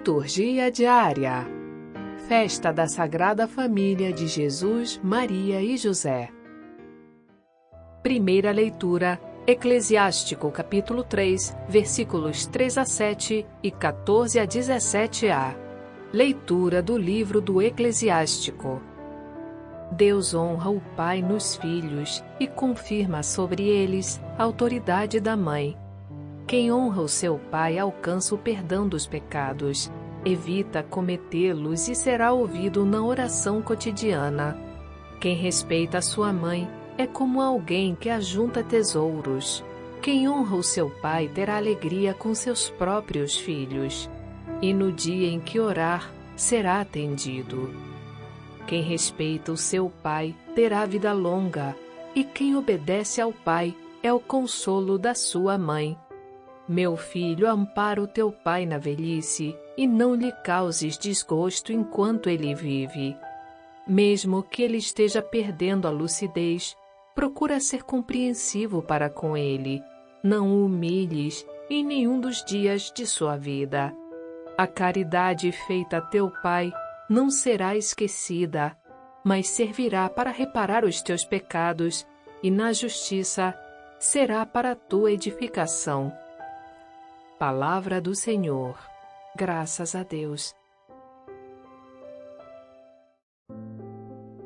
Liturgia diária. Festa da Sagrada Família de Jesus, Maria e José. Primeira leitura, Eclesiástico capítulo 3, versículos 3 a 7 e 14 a 17a. Leitura do livro do Eclesiástico. Deus honra o pai nos filhos e confirma sobre eles a autoridade da mãe. Quem honra o seu pai alcança o perdão dos pecados, evita cometê-los e será ouvido na oração cotidiana. Quem respeita a sua mãe é como alguém que ajunta tesouros. Quem honra o seu pai terá alegria com seus próprios filhos, e no dia em que orar, será atendido. Quem respeita o seu pai terá vida longa, e quem obedece ao pai é o consolo da sua mãe. Meu filho, ampara o teu pai na velhice, e não lhe causes desgosto enquanto ele vive. Mesmo que ele esteja perdendo a lucidez, procura ser compreensivo para com ele. Não o humilhes em nenhum dos dias de sua vida. A caridade feita a teu pai não será esquecida, mas servirá para reparar os teus pecados, e na justiça será para a tua edificação. Palavra do Senhor. Graças a Deus.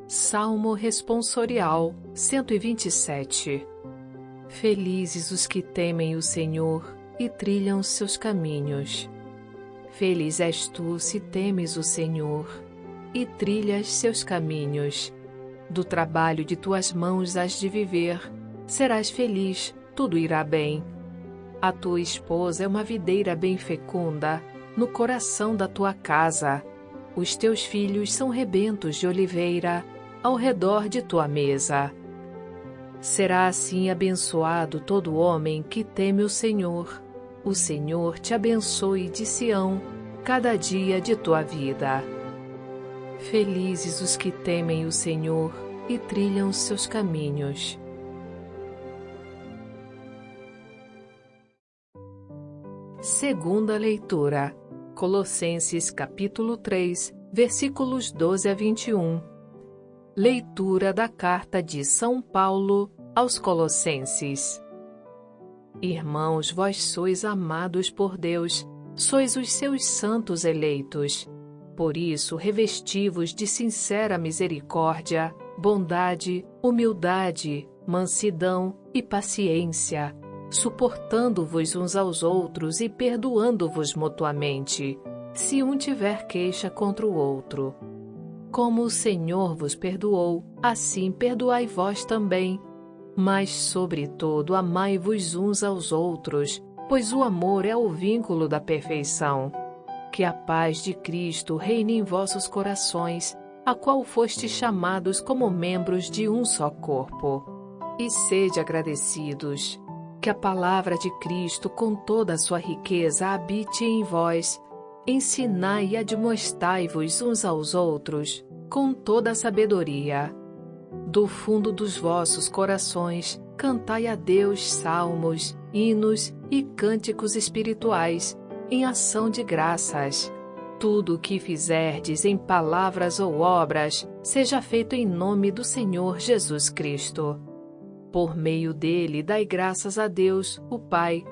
Salmo responsorial 127. Felizes os que temem o Senhor e trilham seus caminhos. Feliz és tu se temes o Senhor e trilhas seus caminhos. Do trabalho de tuas mãos has de viver, serás feliz, tudo irá bem. A tua esposa é uma videira bem fecunda, no coração da tua casa. Os teus filhos são rebentos de oliveira, ao redor de tua mesa. Será assim abençoado todo homem que teme o Senhor. O Senhor te abençoe de Sião, cada dia de tua vida. Felizes os que temem o Senhor e trilham seus caminhos. Segunda leitura, Colossenses capítulo 3, versículos 12 a 21. Leitura da carta de São Paulo aos Colossenses. Irmãos, vós sois amados por Deus, sois os seus santos eleitos. Por isso, revesti-vos de sincera misericórdia, bondade, humildade, mansidão e paciência, suportando-vos uns aos outros e perdoando-vos mutuamente, se um tiver queixa contra o outro. Como o Senhor vos perdoou, assim perdoai vós também. Mas, sobretudo, amai-vos uns aos outros, pois o amor é o vínculo da perfeição. Que a paz de Cristo reine em vossos corações, a qual fostes chamados como membros de um só corpo. E sede agradecidos. Que a palavra de Cristo, com toda a sua riqueza, habite em vós. Ensinai e admoestai-vos uns aos outros, com toda a sabedoria. Do fundo dos vossos corações, cantai a Deus salmos, hinos e cânticos espirituais, em ação de graças. Tudo o que fizerdes em palavras ou obras, seja feito em nome do Senhor Jesus Cristo. Por meio dele, dai graças a Deus, o Pai.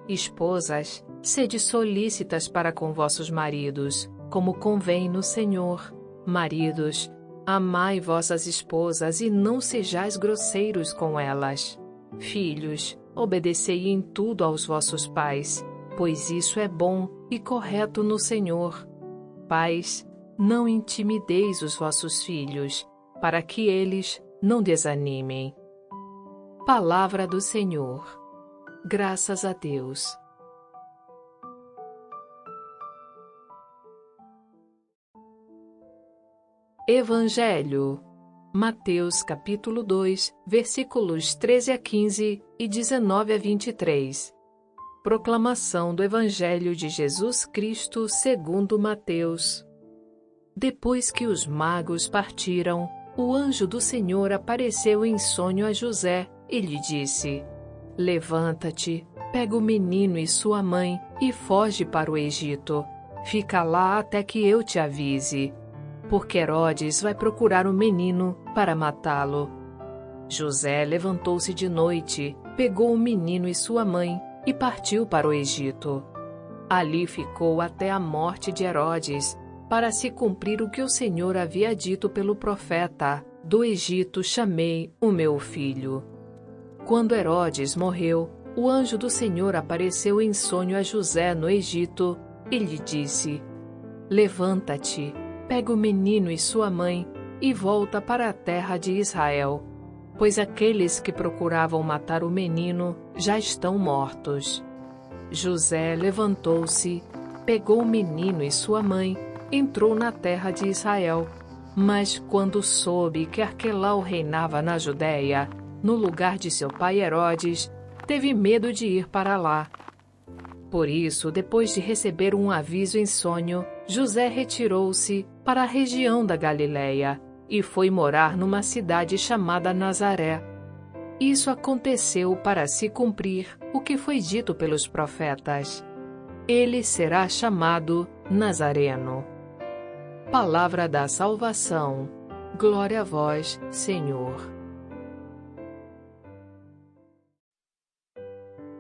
Esposas, sede solícitas para com vossos maridos, como convém no Senhor. Maridos, amai vossas esposas e não sejais grosseiros com elas. Filhos, obedecei em tudo aos vossos pais, pois isso é bom e correto no Senhor. Pais, não intimideis os vossos filhos, para que eles não desanimem. Palavra do Senhor. Graças a Deus. Evangelho. Mateus capítulo 2, versículos 13 a 15 e 19 a 23. Proclamação do Evangelho de Jesus Cristo segundo Mateus. Depois que os magos partiram, o anjo do Senhor apareceu em sonho a José e lhe disse: Levanta-te, pega o menino e sua mãe e foge para o Egito. Fica lá até que eu te avise, porque Herodes vai procurar o menino para matá-lo. José levantou-se de noite, pegou o menino e sua mãe e partiu para o Egito. Ali ficou até a morte de Herodes, para se cumprir o que o Senhor havia dito pelo profeta: do Egito chamei o meu filho. Quando Herodes morreu, o anjo do Senhor apareceu em sonho a José no Egito e lhe disse: levanta-te, pega o menino e sua mãe e volta para a terra de Israel, pois aqueles que procuravam matar o menino já estão mortos. José levantou-se, pegou o menino e sua mãe, entrou na terra de Israel. Mas quando soube que Arquelau reinava na Judéia, no lugar de seu pai Herodes, teve medo de ir para lá. Por isso, depois de receber um aviso em sonho, José retirou-se para a região da Galiléia e foi morar numa cidade chamada Nazaré. Isso aconteceu para se cumprir o que foi dito pelos profetas: ele será chamado Nazareno. Palavra da salvação. Glória a vós, Senhor.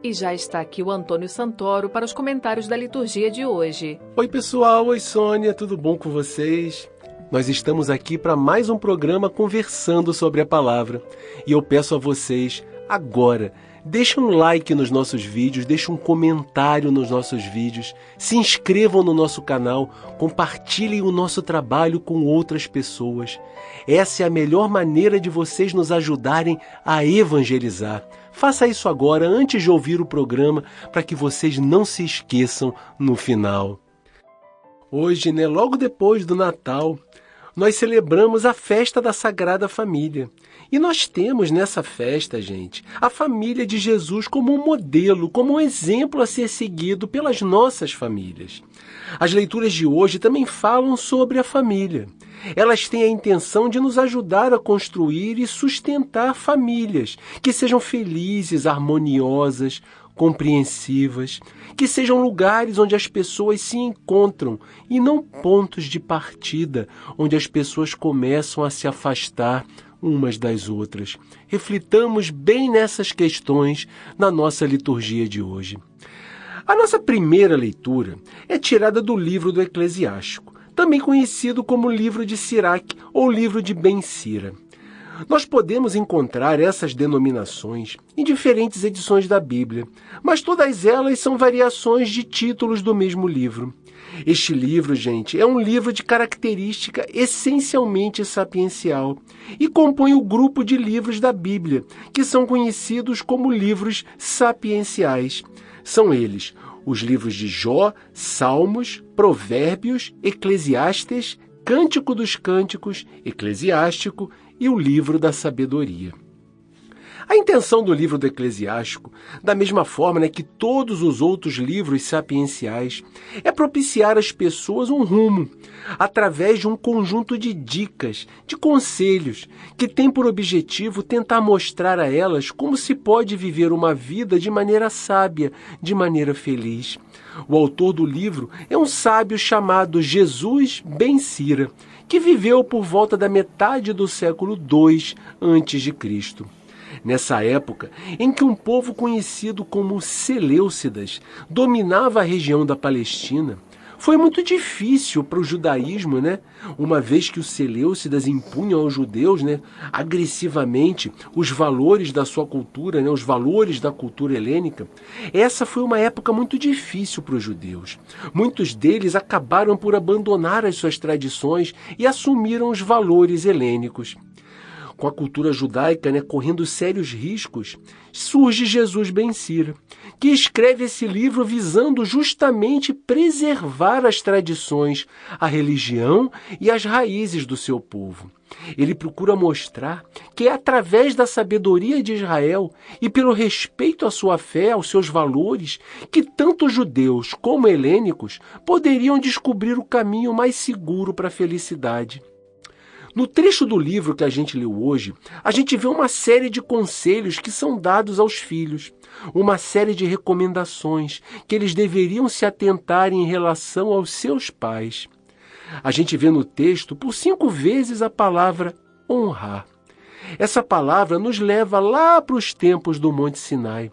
E já está aqui o Antônio Santoro para os comentários da liturgia de hoje. Oi pessoal, oi Sônia, tudo bom com vocês? Nós estamos aqui para mais um programa conversando sobre a palavra. E eu peço a vocês, agora, deixem um like nos nossos vídeos, deixem um comentário nos nossos vídeos, se inscrevam no nosso canal, compartilhem o nosso trabalho com outras pessoas. Essa é a melhor maneira de vocês nos ajudarem a evangelizar. Faça isso agora, antes de ouvir o programa, para que vocês não se esqueçam no final. Hoje, logo depois do Natal, nós celebramos a festa da Sagrada Família. E nós temos nessa festa, gente, a família de Jesus como um modelo, como um exemplo a ser seguido pelas nossas famílias. As leituras de hoje também falam sobre a família. Elas têm a intenção de nos ajudar a construir e sustentar famílias que sejam felizes, harmoniosas, compreensivas, que sejam lugares onde as pessoas se encontram e não pontos de partida onde as pessoas começam a se afastar umas das outras. Reflitamos bem nessas questões na nossa liturgia de hoje. A nossa primeira leitura é tirada do livro do Eclesiástico, também conhecido como livro de Siraque ou livro de Ben-Sira. Nós podemos encontrar essas denominações em diferentes edições da Bíblia, mas todas elas são variações de títulos do mesmo livro. Este livro, gente, é um livro de característica essencialmente sapiencial e compõe o grupo de livros da Bíblia, que são conhecidos como livros sapienciais. São eles os livros de Jó, Salmos, Provérbios, Eclesiastes, Cântico dos Cânticos, Eclesiástico e o livro da Sabedoria. A intenção do livro do Eclesiástico, da mesma forma que todos os outros livros sapienciais, é propiciar às pessoas um rumo, através de um conjunto de dicas, de conselhos, que tem por objetivo tentar mostrar a elas como se pode viver uma vida de maneira sábia, de maneira feliz. O autor do livro é um sábio chamado Jesus Ben-Sira, que viveu por volta da metade do século II a.C. Nessa época em que um povo conhecido como Seleucidas dominava a região da Palestina, foi muito difícil para o judaísmo, uma vez que os Seleucidas impunham aos judeus, agressivamente os valores da sua cultura, os valores da cultura helênica. Essa foi uma época muito difícil para os judeus. Muitos deles acabaram por abandonar as suas tradições e assumiram os valores helênicos. Com a cultura judaica correndo sérios riscos, surge Jesus Ben-Sira, que escreve esse livro visando justamente preservar as tradições, a religião e as raízes do seu povo. Ele procura mostrar que é através da sabedoria de Israel e pelo respeito à sua fé, aos seus valores, que tanto judeus como helênicos poderiam descobrir o caminho mais seguro para a felicidade. No trecho do livro que a gente leu hoje, a gente vê uma série de conselhos que são dados aos filhos, uma série de recomendações que eles deveriam se atentar em relação aos seus pais. A gente vê no texto por 5 vezes a palavra honrar. Essa palavra nos leva lá para os tempos do Monte Sinai,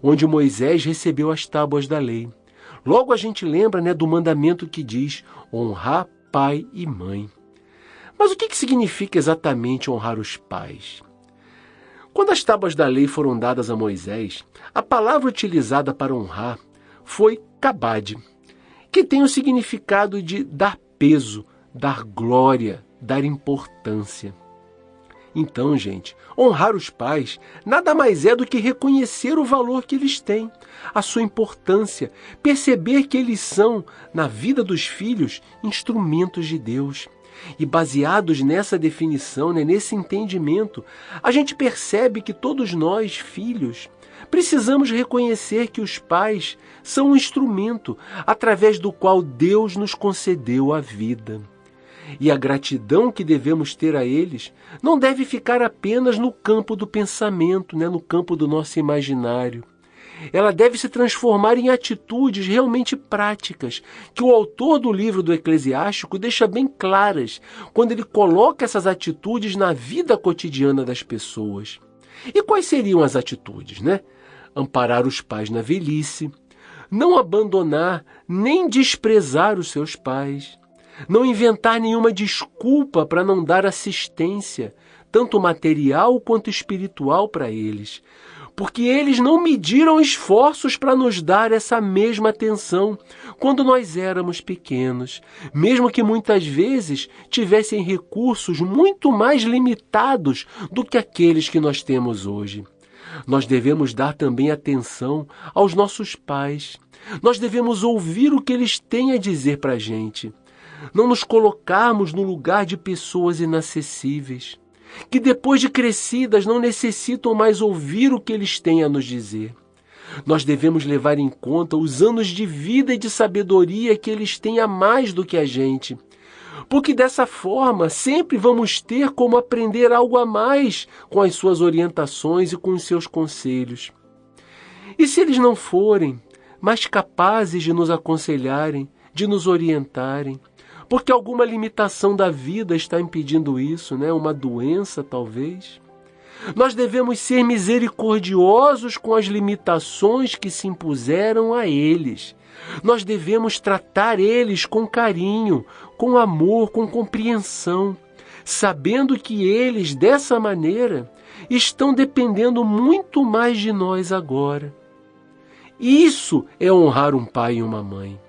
onde Moisés recebeu as tábuas da lei. Logo a gente lembra, do mandamento que diz honrar pai e mãe. Mas o que significa exatamente honrar os pais? Quando as tábuas da lei foram dadas a Moisés, a palavra utilizada para honrar foi kabad, que tem o significado de dar peso, dar glória, dar importância. Então, gente, honrar os pais nada mais é do que reconhecer o valor que eles têm, a sua importância, perceber que eles são, na vida dos filhos, instrumentos de Deus. E baseados nessa definição, nesse entendimento, a gente percebe que todos nós, filhos, precisamos reconhecer que os pais são um instrumento através do qual Deus nos concedeu a vida. E a gratidão que devemos ter a eles não deve ficar apenas no campo do pensamento, no campo do nosso imaginário. Ela deve se transformar em atitudes realmente práticas, que o autor do livro do Eclesiástico deixa bem claras, quando ele coloca essas atitudes na vida cotidiana das pessoas. E quais seriam as atitudes, Amparar os pais na velhice, não abandonar nem desprezar os seus pais, não inventar nenhuma desculpa para não dar assistência, tanto material quanto espiritual para eles, porque eles não mediram esforços para nos dar essa mesma atenção quando nós éramos pequenos, mesmo que muitas vezes tivessem recursos muito mais limitados do que aqueles que nós temos hoje. Nós devemos dar também atenção aos nossos pais. Nós devemos ouvir o que eles têm a dizer para a gente. Não nos colocarmos no lugar de pessoas inacessíveis, que depois de crescidas não necessitam mais ouvir o que eles têm a nos dizer. Nós devemos levar em conta os anos de vida e de sabedoria que eles têm a mais do que a gente, porque dessa forma sempre vamos ter como aprender algo a mais com as suas orientações e com os seus conselhos. E se eles não forem mais capazes de nos aconselharem, de nos orientarem, porque alguma limitação da vida está impedindo isso, uma doença talvez, nós devemos ser misericordiosos com as limitações que se impuseram a eles. Nós devemos tratar eles com carinho, com amor, com compreensão, sabendo que eles, dessa maneira, estão dependendo muito mais de nós agora. Isso é honrar um pai e uma mãe.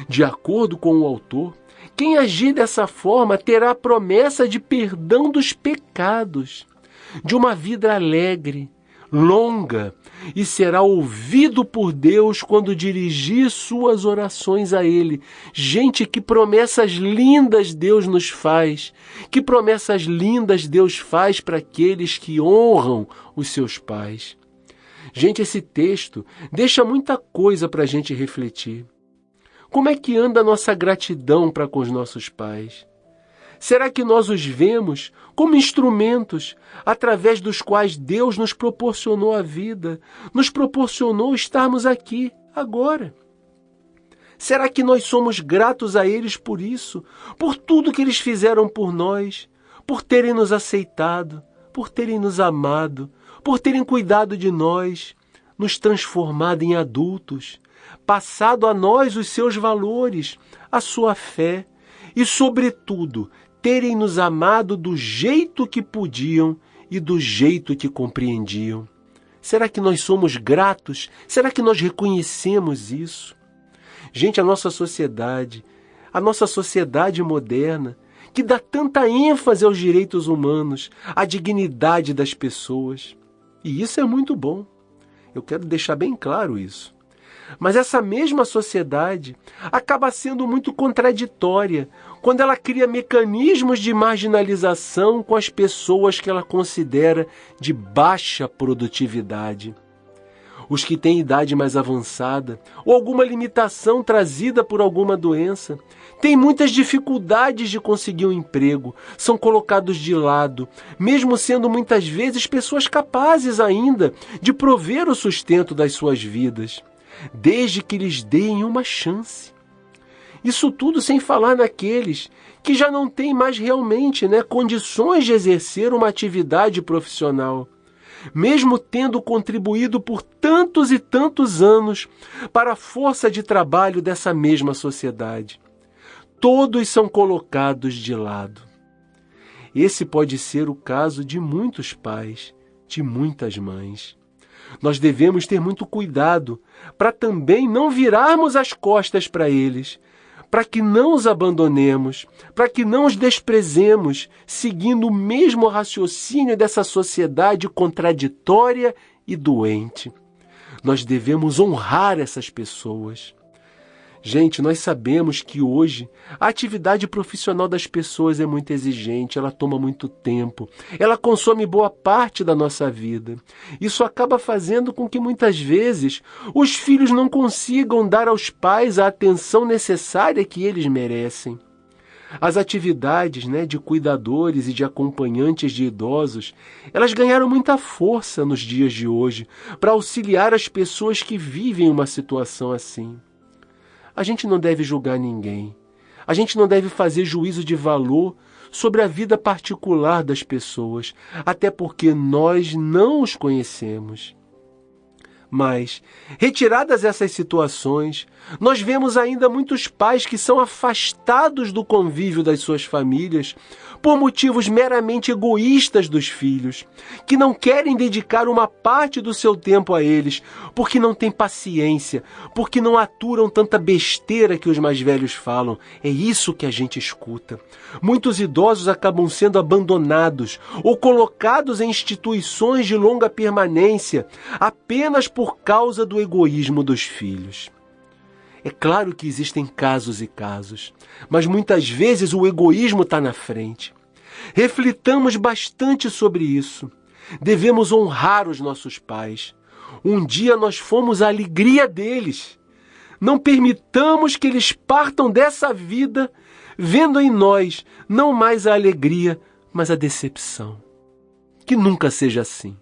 De acordo com o autor, quem agir dessa forma terá a promessa de perdão dos pecados, de uma vida alegre, longa, e será ouvido por Deus quando dirigir suas orações a Ele. Gente, que promessas lindas Deus nos faz! Que promessas lindas Deus faz para aqueles que honram os seus pais! Gente, esse texto deixa muita coisa para a gente refletir. Como é que anda a nossa gratidão para com os nossos pais? Será que nós os vemos como instrumentos através dos quais Deus nos proporcionou a vida, nos proporcionou estarmos aqui, agora? Será que nós somos gratos a eles por isso, por tudo que eles fizeram por nós, por terem nos aceitado, por terem nos amado, por terem cuidado de nós, nos transformado em adultos, passado a nós os seus valores, a sua fé e, sobretudo, terem nos amado do jeito que podiam e do jeito que compreendiam? Será que nós somos gratos? Será que nós reconhecemos isso? Gente, a nossa sociedade moderna, que dá tanta ênfase aos direitos humanos, à dignidade das pessoas. E isso é muito bom. Eu quero deixar bem claro isso. Mas essa mesma sociedade acaba sendo muito contraditória quando ela cria mecanismos de marginalização com as pessoas que ela considera de baixa produtividade. os que têm idade mais avançada ou alguma limitação trazida por alguma doença, têm muitas dificuldades de conseguir um emprego, são colocados de lado, mesmo sendo muitas vezes pessoas capazes ainda de prover o sustento das suas vidas, desde que lhes deem uma chance. Isso tudo sem falar naqueles que já não têm mais realmente, condições de exercer uma atividade profissional, mesmo tendo contribuído por tantos e tantos anos para a força de trabalho dessa mesma sociedade. Todos são colocados de lado. Esse pode ser o caso de muitos pais, de muitas mães. Nós devemos ter muito cuidado para também não virarmos as costas para eles, para que não os abandonemos, para que não os desprezemos, seguindo o mesmo raciocínio dessa sociedade contraditória e doente. Nós devemos honrar essas pessoas. Gente, nós sabemos que hoje a atividade profissional das pessoas é muito exigente, ela toma muito tempo, ela consome boa parte da nossa vida. Isso acaba fazendo com que muitas vezes os filhos não consigam dar aos pais a atenção necessária que eles merecem. As atividades de cuidadores e de acompanhantes de idosos, elas ganharam muita força nos dias de hoje para auxiliar as pessoas que vivem uma situação assim. A gente não deve julgar ninguém. A gente não deve fazer juízo de valor sobre a vida particular das pessoas, até porque nós não os conhecemos. Mas, retiradas essas situações, nós vemos ainda muitos pais que são afastados do convívio das suas famílias por motivos meramente egoístas dos filhos, que não querem dedicar uma parte do seu tempo a eles, porque não têm paciência, porque não aturam tanta besteira que os mais velhos falam. É isso que a gente escuta. Muitos idosos acabam sendo abandonados ou colocados em instituições de longa permanência apenas por causa do egoísmo dos filhos. É claro que existem casos e casos, mas muitas vezes o egoísmo está na frente. Reflitamos bastante sobre isso. Devemos honrar os nossos pais. Um dia nós fomos a alegria deles. Não permitamos que eles partam dessa vida vendo em nós não mais a alegria, mas a decepção. Que nunca seja assim.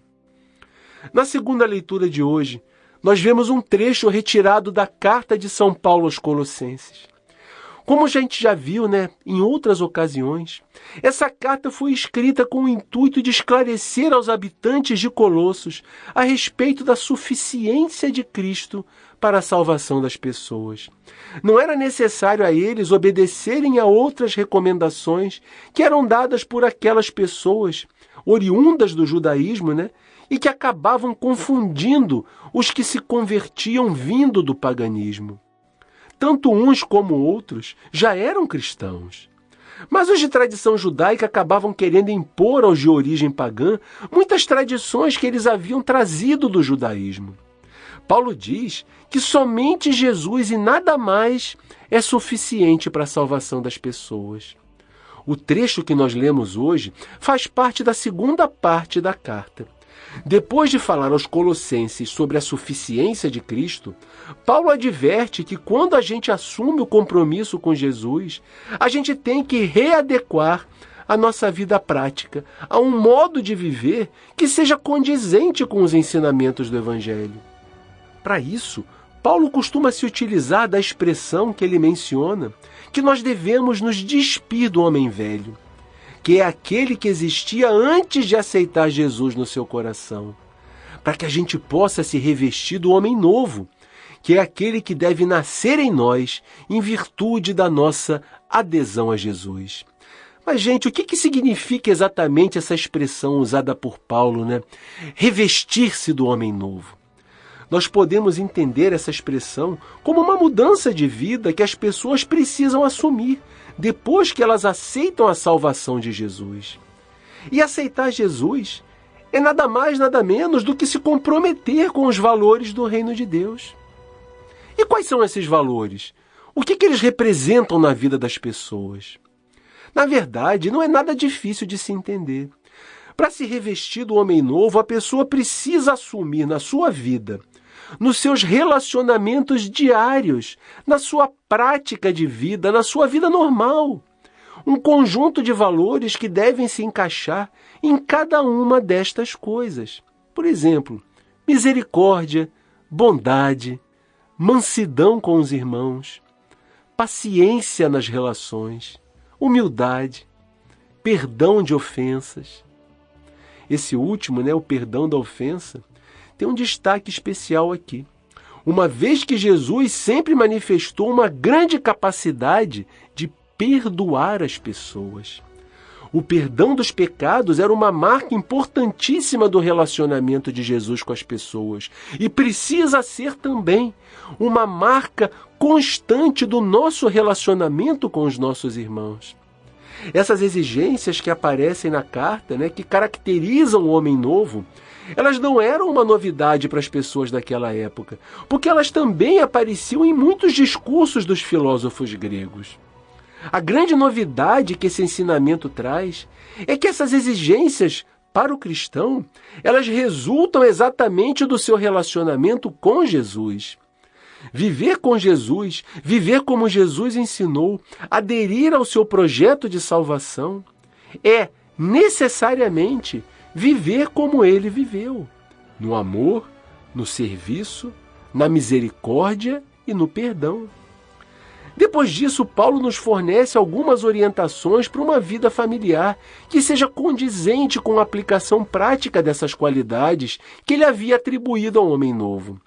Na segunda leitura de hoje, nós vemos um trecho retirado da carta de São Paulo aos Colossenses. Como a gente já viu, em outras ocasiões, essa carta foi escrita com o intuito de esclarecer aos habitantes de Colossos a respeito da suficiência de Cristo para a salvação das pessoas. Não era necessário a eles obedecerem a outras recomendações que eram dadas por aquelas pessoas oriundas do judaísmo, e que acabavam confundindo os que se convertiam vindo do paganismo. Tanto uns como outros já eram cristãos. Mas os de tradição judaica acabavam querendo impor aos de origem pagã muitas tradições que eles haviam trazido do judaísmo. Paulo diz que somente Jesus e nada mais é suficiente para a salvação das pessoas. O trecho que nós lemos hoje faz parte da segunda parte da carta. Depois de falar aos Colossenses sobre a suficiência de Cristo, Paulo adverte que quando a gente assume o compromisso com Jesus, a gente tem que readequar a nossa vida prática a um modo de viver que seja condizente com os ensinamentos do Evangelho. Para isso, Paulo costuma se utilizar da expressão que ele menciona, que nós devemos nos despir do homem velho, que é aquele que existia antes de aceitar Jesus no seu coração, para que a gente possa se revestir do homem novo, que é aquele que deve nascer em nós em virtude da nossa adesão a Jesus. Mas, gente, o que significa exatamente essa expressão usada por Paulo, Revestir-se do homem novo. Nós podemos entender essa expressão como uma mudança de vida que as pessoas precisam assumir depois que elas aceitam a salvação de Jesus. E aceitar Jesus é nada mais, nada menos do que se comprometer com os valores do reino de Deus. E quais são esses valores? O que eles representam na vida das pessoas? Na verdade, não é nada difícil de se entender. Para se revestir do homem novo, a pessoa precisa assumir na sua vida nos seus relacionamentos diários, na sua prática de vida, na sua vida normal. Um conjunto de valores que devem se encaixar em cada uma destas coisas. Por exemplo, misericórdia, bondade, mansidão com os irmãos, paciência nas relações, humildade, perdão de ofensas. Esse último, o perdão da ofensa, tem um destaque especial aqui. Uma vez que Jesus sempre manifestou uma grande capacidade de perdoar as pessoas. O perdão dos pecados era uma marca importantíssima do relacionamento de Jesus com as pessoas e precisa ser também uma marca constante do nosso relacionamento com os nossos irmãos. Essas exigências que aparecem na carta, que caracterizam o homem novo, elas não eram uma novidade para as pessoas daquela época, porque elas também apareciam em muitos discursos dos filósofos gregos. A grande novidade que esse ensinamento traz é que essas exigências para o cristão, elas resultam exatamente do seu relacionamento com Jesus. Viver com Jesus, viver como Jesus ensinou, aderir ao seu projeto de salvação, é necessariamente viver como ele viveu, no amor, no serviço, na misericórdia e no perdão. Depois disso, Paulo nos fornece algumas orientações para uma vida familiar que seja condizente com a aplicação prática dessas qualidades que ele havia atribuído ao homem novo.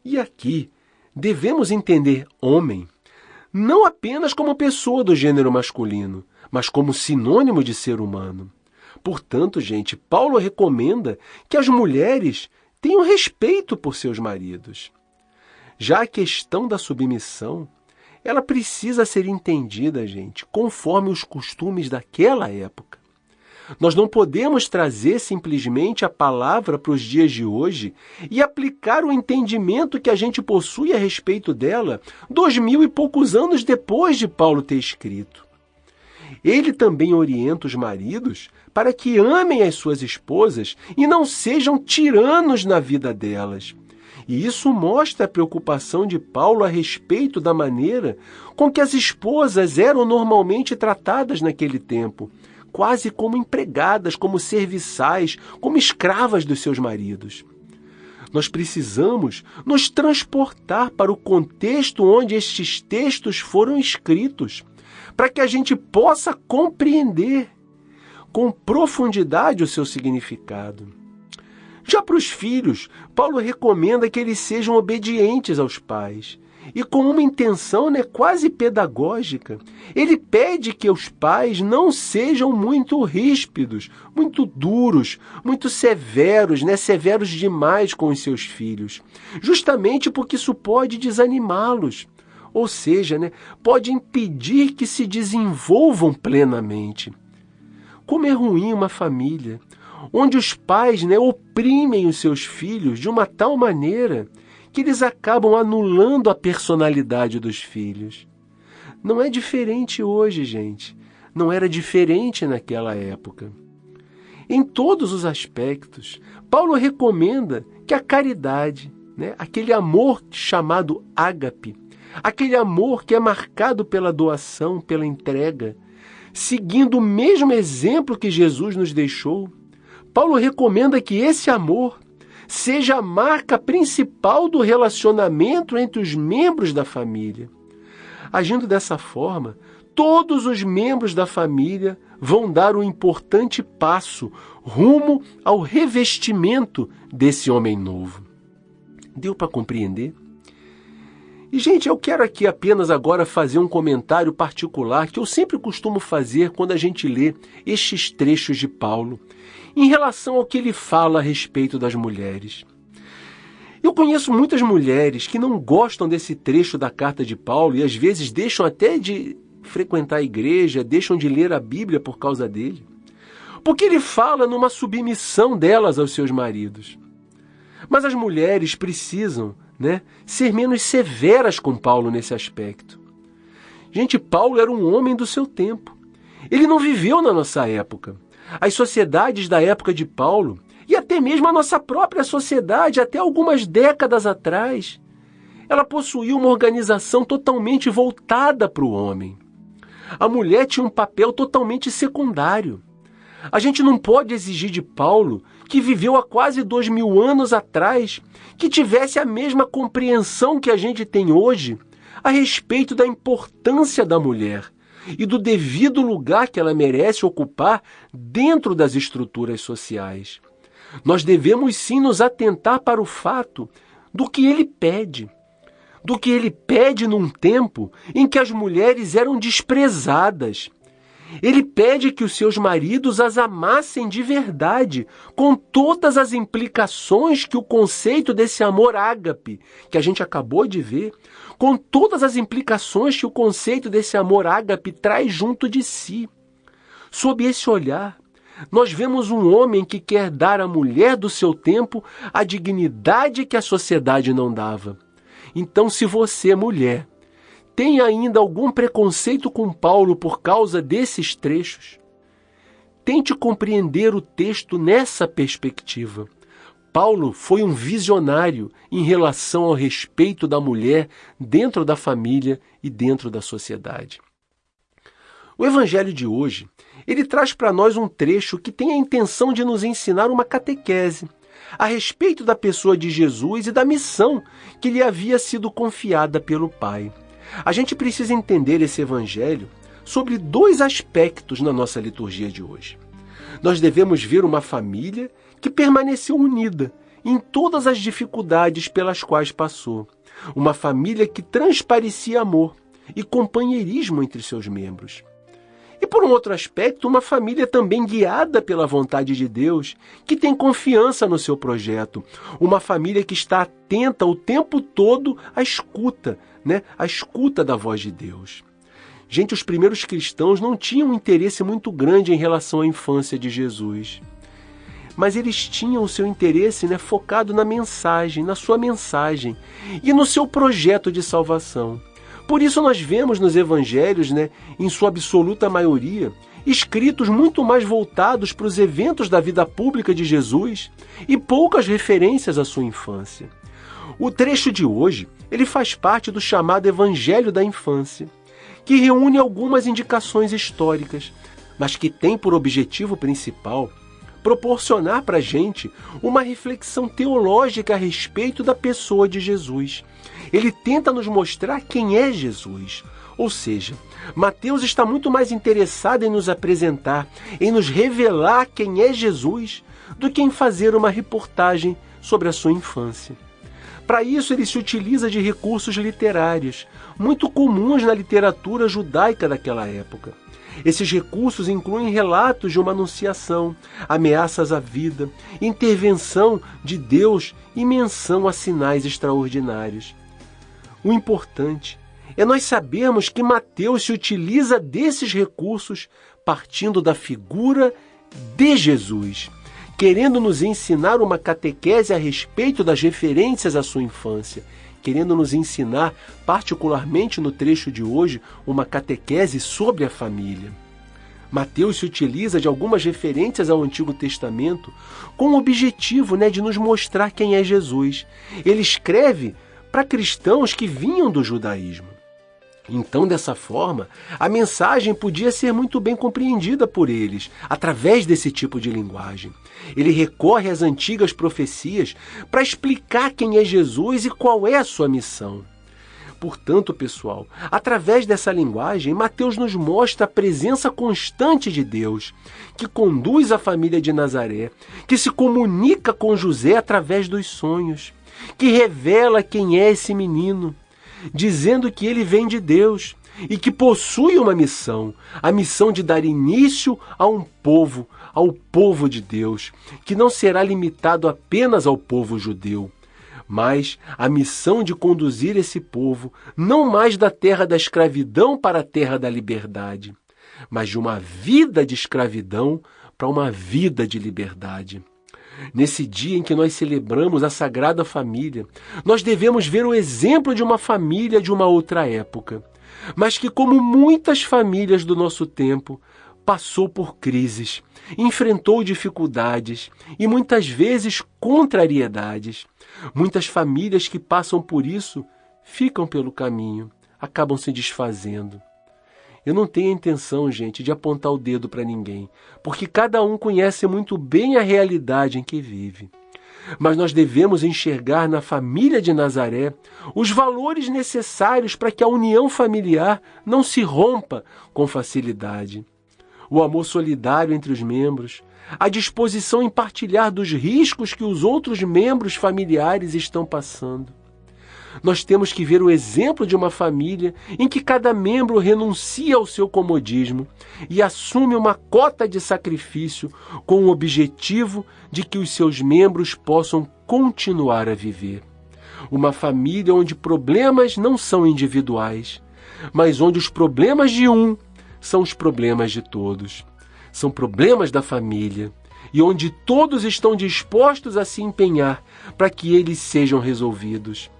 E aqui, devemos entender homem não apenas como pessoa do gênero masculino, mas como sinônimo de ser humano. Portanto, gente, Paulo recomenda que as mulheres tenham respeito por seus maridos. Já a questão da submissão, ela precisa ser entendida, gente, conforme os costumes daquela época. Nós não podemos trazer simplesmente a palavra para os dias de hoje e aplicar o entendimento que a gente possui a respeito dela 2000 e poucos anos depois de Paulo ter escrito. Ele também orienta os maridos para que amem as suas esposas e não sejam tiranos na vida delas. E isso mostra a preocupação de Paulo a respeito da maneira com que as esposas eram normalmente tratadas naquele tempo, quase como empregadas, como serviçais, como escravas dos seus maridos. Nós precisamos nos transportar para o contexto onde estes textos foram escritos, para que a gente possa compreender com profundidade o seu significado. Já para os filhos, Paulo recomenda que eles sejam obedientes aos pais. E com uma intenção quase pedagógica, ele pede que os pais não sejam muito ríspidos, muito duros, muito severos, severos demais com os seus filhos, justamente porque isso pode desanimá-los, ou seja, pode impedir que se desenvolvam plenamente. Como é ruim uma família onde os pais oprimem os seus filhos de uma tal maneira que eles acabam anulando a personalidade dos filhos. Não é diferente hoje, gente. Não era diferente naquela época. Em todos os aspectos, Paulo recomenda que a caridade, aquele amor chamado ágape, aquele amor que é marcado pela doação, pela entrega, seguindo o mesmo exemplo que Jesus nos deixou, Paulo recomenda que esse amor seja a marca principal do relacionamento entre os membros da família. Agindo dessa forma, todos os membros da família vão dar um importante passo rumo ao revestimento desse homem novo. Deu para compreender? E, gente, eu quero aqui apenas agora fazer um comentário particular que eu sempre costumo fazer quando a gente lê estes trechos de Paulo, em relação ao que ele fala a respeito das mulheres. Eu conheço muitas mulheres que não gostam desse trecho da carta de Paulo e às vezes deixam até de frequentar a igreja, deixam de ler a Bíblia por causa dele. Porque ele fala numa submissão delas aos seus maridos. Mas as mulheres precisam, ser menos severas com Paulo nesse aspecto. Gente, Paulo era um homem do seu tempo. Ele não viveu na nossa época. As sociedades da época de Paulo e até mesmo a nossa própria sociedade, até algumas décadas atrás, ela possuía uma organização totalmente voltada para o homem. A mulher tinha um papel totalmente secundário. A gente não pode exigir de Paulo, que viveu há quase 2000 anos atrás, que tivesse a mesma compreensão que a gente tem hoje a respeito da importância da mulher e do devido lugar que ela merece ocupar dentro das estruturas sociais. Nós devemos sim nos atentar para o fato do que ele pede. Do que ele pede num tempo em que as mulheres eram desprezadas. Ele pede que os seus maridos as amassem de verdade, com todas as implicações que o conceito desse amor ágape, que a gente acabou de ver, com todas as implicações que o conceito desse amor ágape traz junto de si. Sob esse olhar, nós vemos um homem que quer dar à mulher do seu tempo a dignidade que a sociedade não dava. Então, se você, mulher, tem ainda algum preconceito com Paulo por causa desses trechos, tente compreender o texto nessa perspectiva. Paulo foi um visionário em relação ao respeito da mulher dentro da família e dentro da sociedade. O evangelho de hoje, ele traz para nós um trecho que tem a intenção de nos ensinar uma catequese a respeito da pessoa de Jesus e da missão que lhe havia sido confiada pelo Pai. A gente precisa entender esse evangelho sobre dois aspectos na nossa liturgia de hoje. Nós devemos ver uma família que permaneceu unida em todas as dificuldades pelas quais passou. Uma família que transparecia amor e companheirismo entre seus membros. E por um outro aspecto, uma família também guiada pela vontade de Deus, que tem confiança no seu projeto. Uma família que está atenta o tempo todo à escuta, à escuta da voz de Deus. Gente, os primeiros cristãos não tinham um interesse muito grande em relação à infância de Jesus. Mas eles tinham o seu interesse focado na mensagem, na sua mensagem e no seu projeto de salvação. Por isso nós vemos nos evangelhos, em sua absoluta maioria, escritos muito mais voltados para os eventos da vida pública de Jesus e poucas referências à sua infância. O trecho de hoje, ele faz parte do chamado Evangelho da Infância, que reúne algumas indicações históricas, mas que tem por objetivo principal proporcionar para a gente uma reflexão teológica a respeito da pessoa de Jesus. Ele tenta nos mostrar quem é Jesus. Ou seja, Mateus está muito mais interessado em nos apresentar, em nos revelar quem é Jesus, do que em fazer uma reportagem sobre a sua infância. Para isso, ele se utiliza de recursos literários, muito comuns na literatura judaica daquela época. Esses recursos incluem relatos de uma anunciação, ameaças à vida, intervenção de Deus e menção a sinais extraordinários. O importante é nós sabermos que Mateus se utiliza desses recursos partindo da figura de Jesus, querendo nos ensinar uma catequese a respeito das referências à sua infância, querendo nos ensinar, particularmente no trecho de hoje, uma catequese sobre a família. Mateus se utiliza de algumas referências ao Antigo Testamento com o objetivo de nos mostrar quem é Jesus. Ele escreve para cristãos que vinham do judaísmo. Então, dessa forma, a mensagem podia ser muito bem compreendida por eles, através desse tipo de linguagem. Ele recorre às antigas profecias para explicar quem é Jesus e qual é a sua missão. Portanto, pessoal, através dessa linguagem, Mateus nos mostra a presença constante de Deus, que conduz a família de Nazaré, que se comunica com José através dos sonhos, que revela quem é esse menino, dizendo que ele vem de Deus e que possui uma missão, a missão de dar início a um povo, ao povo de Deus, que não será limitado apenas ao povo judeu, mas a missão de conduzir esse povo não mais da terra da escravidão para a terra da liberdade, mas de uma vida de escravidão para uma vida de liberdade. Nesse dia em que nós celebramos a Sagrada Família, nós devemos ver o exemplo de uma família de uma outra época, mas que, como muitas famílias do nosso tempo, passou por crises, enfrentou dificuldades e muitas vezes contrariedades. Muitas famílias que passam por isso ficam pelo caminho, acabam se desfazendo. Eu não tenho a intenção, gente, de apontar o dedo para ninguém, porque cada um conhece muito bem a realidade em que vive. Mas nós devemos enxergar na família de Nazaré os valores necessários para que a união familiar não se rompa com facilidade. O amor solidário entre os membros, a disposição em partilhar dos riscos que os outros membros familiares estão passando. Nós temos que ver o exemplo de uma família em que cada membro renuncia ao seu comodismo e assume uma cota de sacrifício com o objetivo de que os seus membros possam continuar a viver. Uma família onde problemas não são individuais, mas onde os problemas de um são os problemas de todos. São problemas da família e onde todos estão dispostos a se empenhar para que eles sejam resolvidos.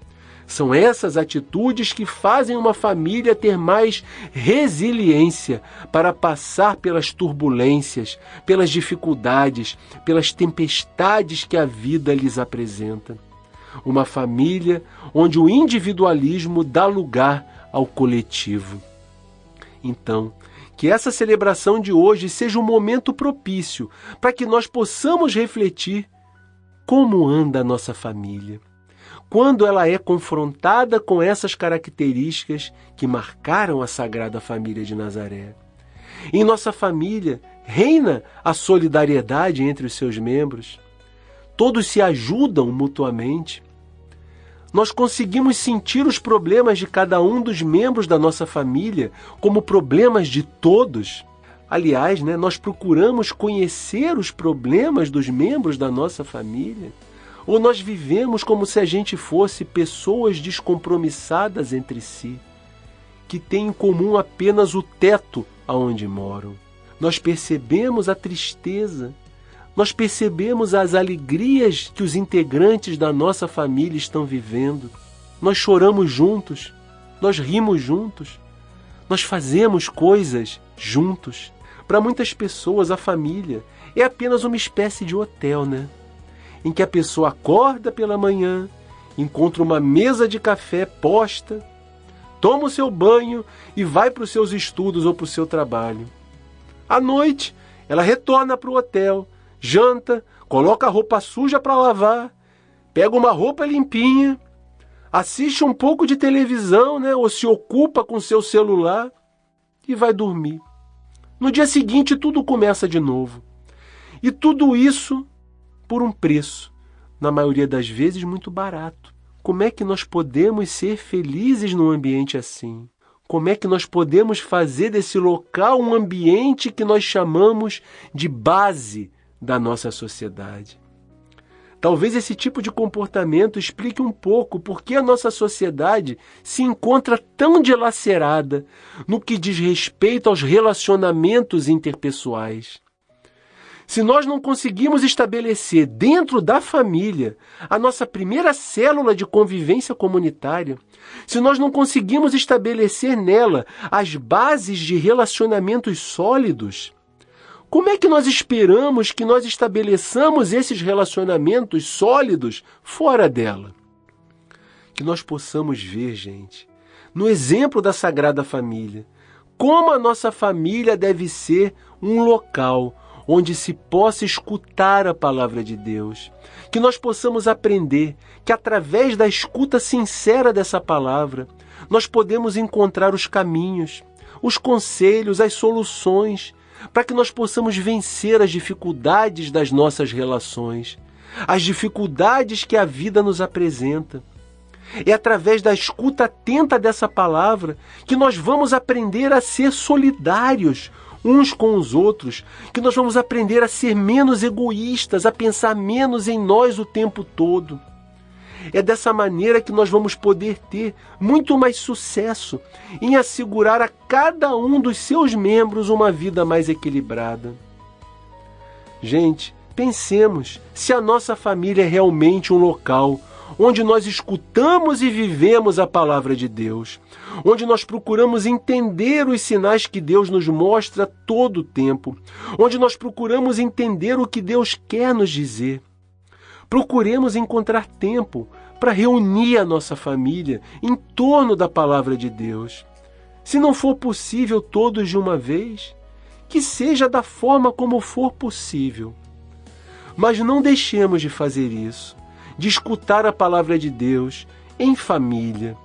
São essas atitudes que fazem uma família ter mais resiliência para passar pelas turbulências, pelas dificuldades, pelas tempestades que a vida lhes apresenta. Uma família onde o individualismo dá lugar ao coletivo. Então, que essa celebração de hoje seja um momento propício para que nós possamos refletir como anda a nossa família. Quando ela é confrontada com essas características que marcaram a Sagrada Família de Nazaré. Em nossa família, reina a solidariedade entre os seus membros. Todos se ajudam mutuamente. Nós conseguimos sentir os problemas de cada um dos membros da nossa família como problemas de todos. Aliás, nós procuramos conhecer os problemas dos membros da nossa família. Ou nós vivemos como se a gente fosse pessoas descompromissadas entre si, que têm em comum apenas o teto aonde moram. Nós percebemos a tristeza, nós percebemos as alegrias que os integrantes da nossa família estão vivendo. Nós choramos juntos, nós rimos juntos, nós fazemos coisas juntos. Para muitas pessoas, a família é apenas uma espécie de hotel, em que a pessoa acorda pela manhã, encontra uma mesa de café posta, toma o seu banho e vai para os seus estudos ou para o seu trabalho. À noite, ela retorna para o hotel, janta, coloca a roupa suja para lavar, pega uma roupa limpinha, assiste um pouco de televisão, ou se ocupa com seu celular e vai dormir. No dia seguinte, tudo começa de novo. E tudo isso por um preço, na maioria das vezes muito barato. Como é que nós podemos ser felizes num ambiente assim? Como é que nós podemos fazer desse local um ambiente que nós chamamos de base da nossa sociedade? Talvez esse tipo de comportamento explique um pouco por que a nossa sociedade se encontra tão dilacerada no que diz respeito aos relacionamentos interpessoais. Se nós não conseguimos estabelecer dentro da família a nossa primeira célula de convivência comunitária, se nós não conseguimos estabelecer nela as bases de relacionamentos sólidos, como é que nós esperamos que nós estabeleçamos esses relacionamentos sólidos fora dela? Que nós possamos ver, gente, no exemplo da Sagrada Família, como a nossa família deve ser um local onde se possa escutar a palavra de Deus. Que nós possamos aprender que através da escuta sincera dessa palavra, nós podemos encontrar os caminhos, os conselhos, as soluções, para que nós possamos vencer as dificuldades das nossas relações, as dificuldades que a vida nos apresenta. É através da escuta atenta dessa palavra que nós vamos aprender a ser solidários uns com os outros, que nós vamos aprender a ser menos egoístas, a pensar menos em nós o tempo todo. É dessa maneira que nós vamos poder ter muito mais sucesso em assegurar a cada um dos seus membros uma vida mais equilibrada. Gente, pensemos se a nossa família é realmente um local onde nós escutamos e vivemos a palavra de Deus, onde nós procuramos entender os sinais que Deus nos mostra todo o tempo, onde nós procuramos entender o que Deus quer nos dizer. Procuremos encontrar tempo para reunir a nossa família em torno da palavra de Deus. Se não for possível todos de uma vez, que seja da forma como for possível. Mas não deixemos de fazer isso, de escutar a palavra de Deus em família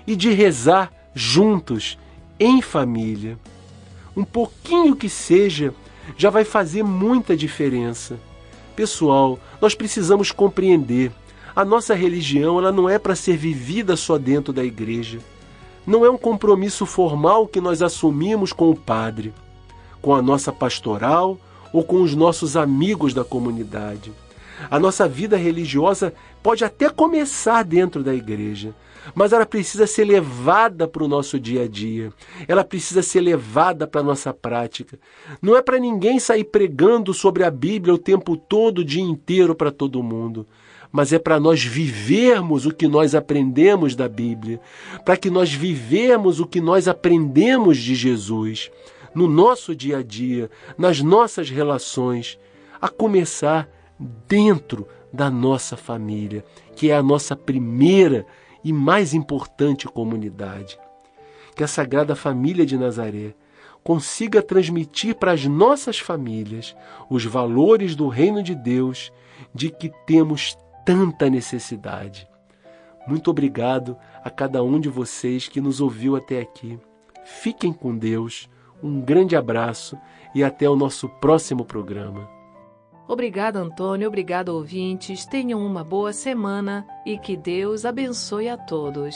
e de rezar juntos em família. Um pouquinho que seja, já vai fazer muita diferença. Pessoal, nós precisamos compreender, a nossa religião ela não é para ser vivida só dentro da igreja. Não é um compromisso formal que nós assumimos com o padre, com a nossa pastoral ou com os nossos amigos da comunidade. A nossa vida religiosa pode até começar dentro da igreja, mas ela precisa ser levada para o nosso dia a dia. Ela precisa ser levada para a nossa prática. Não é para ninguém sair pregando sobre a Bíblia o tempo todo, o dia inteiro para todo mundo. Mas é para nós vivermos o que nós aprendemos da Bíblia, para que nós vivemos o que nós aprendemos de Jesus, no nosso dia a dia, nas nossas relações, a começar dentro da nossa família, que é a nossa primeira e mais importante comunidade. Que a Sagrada Família de Nazaré consiga transmitir para as nossas famílias os valores do reino de Deus, de que temos tanta necessidade. Muito obrigado a cada um de vocês que nos ouviu até aqui. Fiquem com Deus, um grande abraço e até o nosso próximo programa. Obrigada, Antônio. Obrigado, ouvintes. Tenham uma boa semana e que Deus abençoe a todos.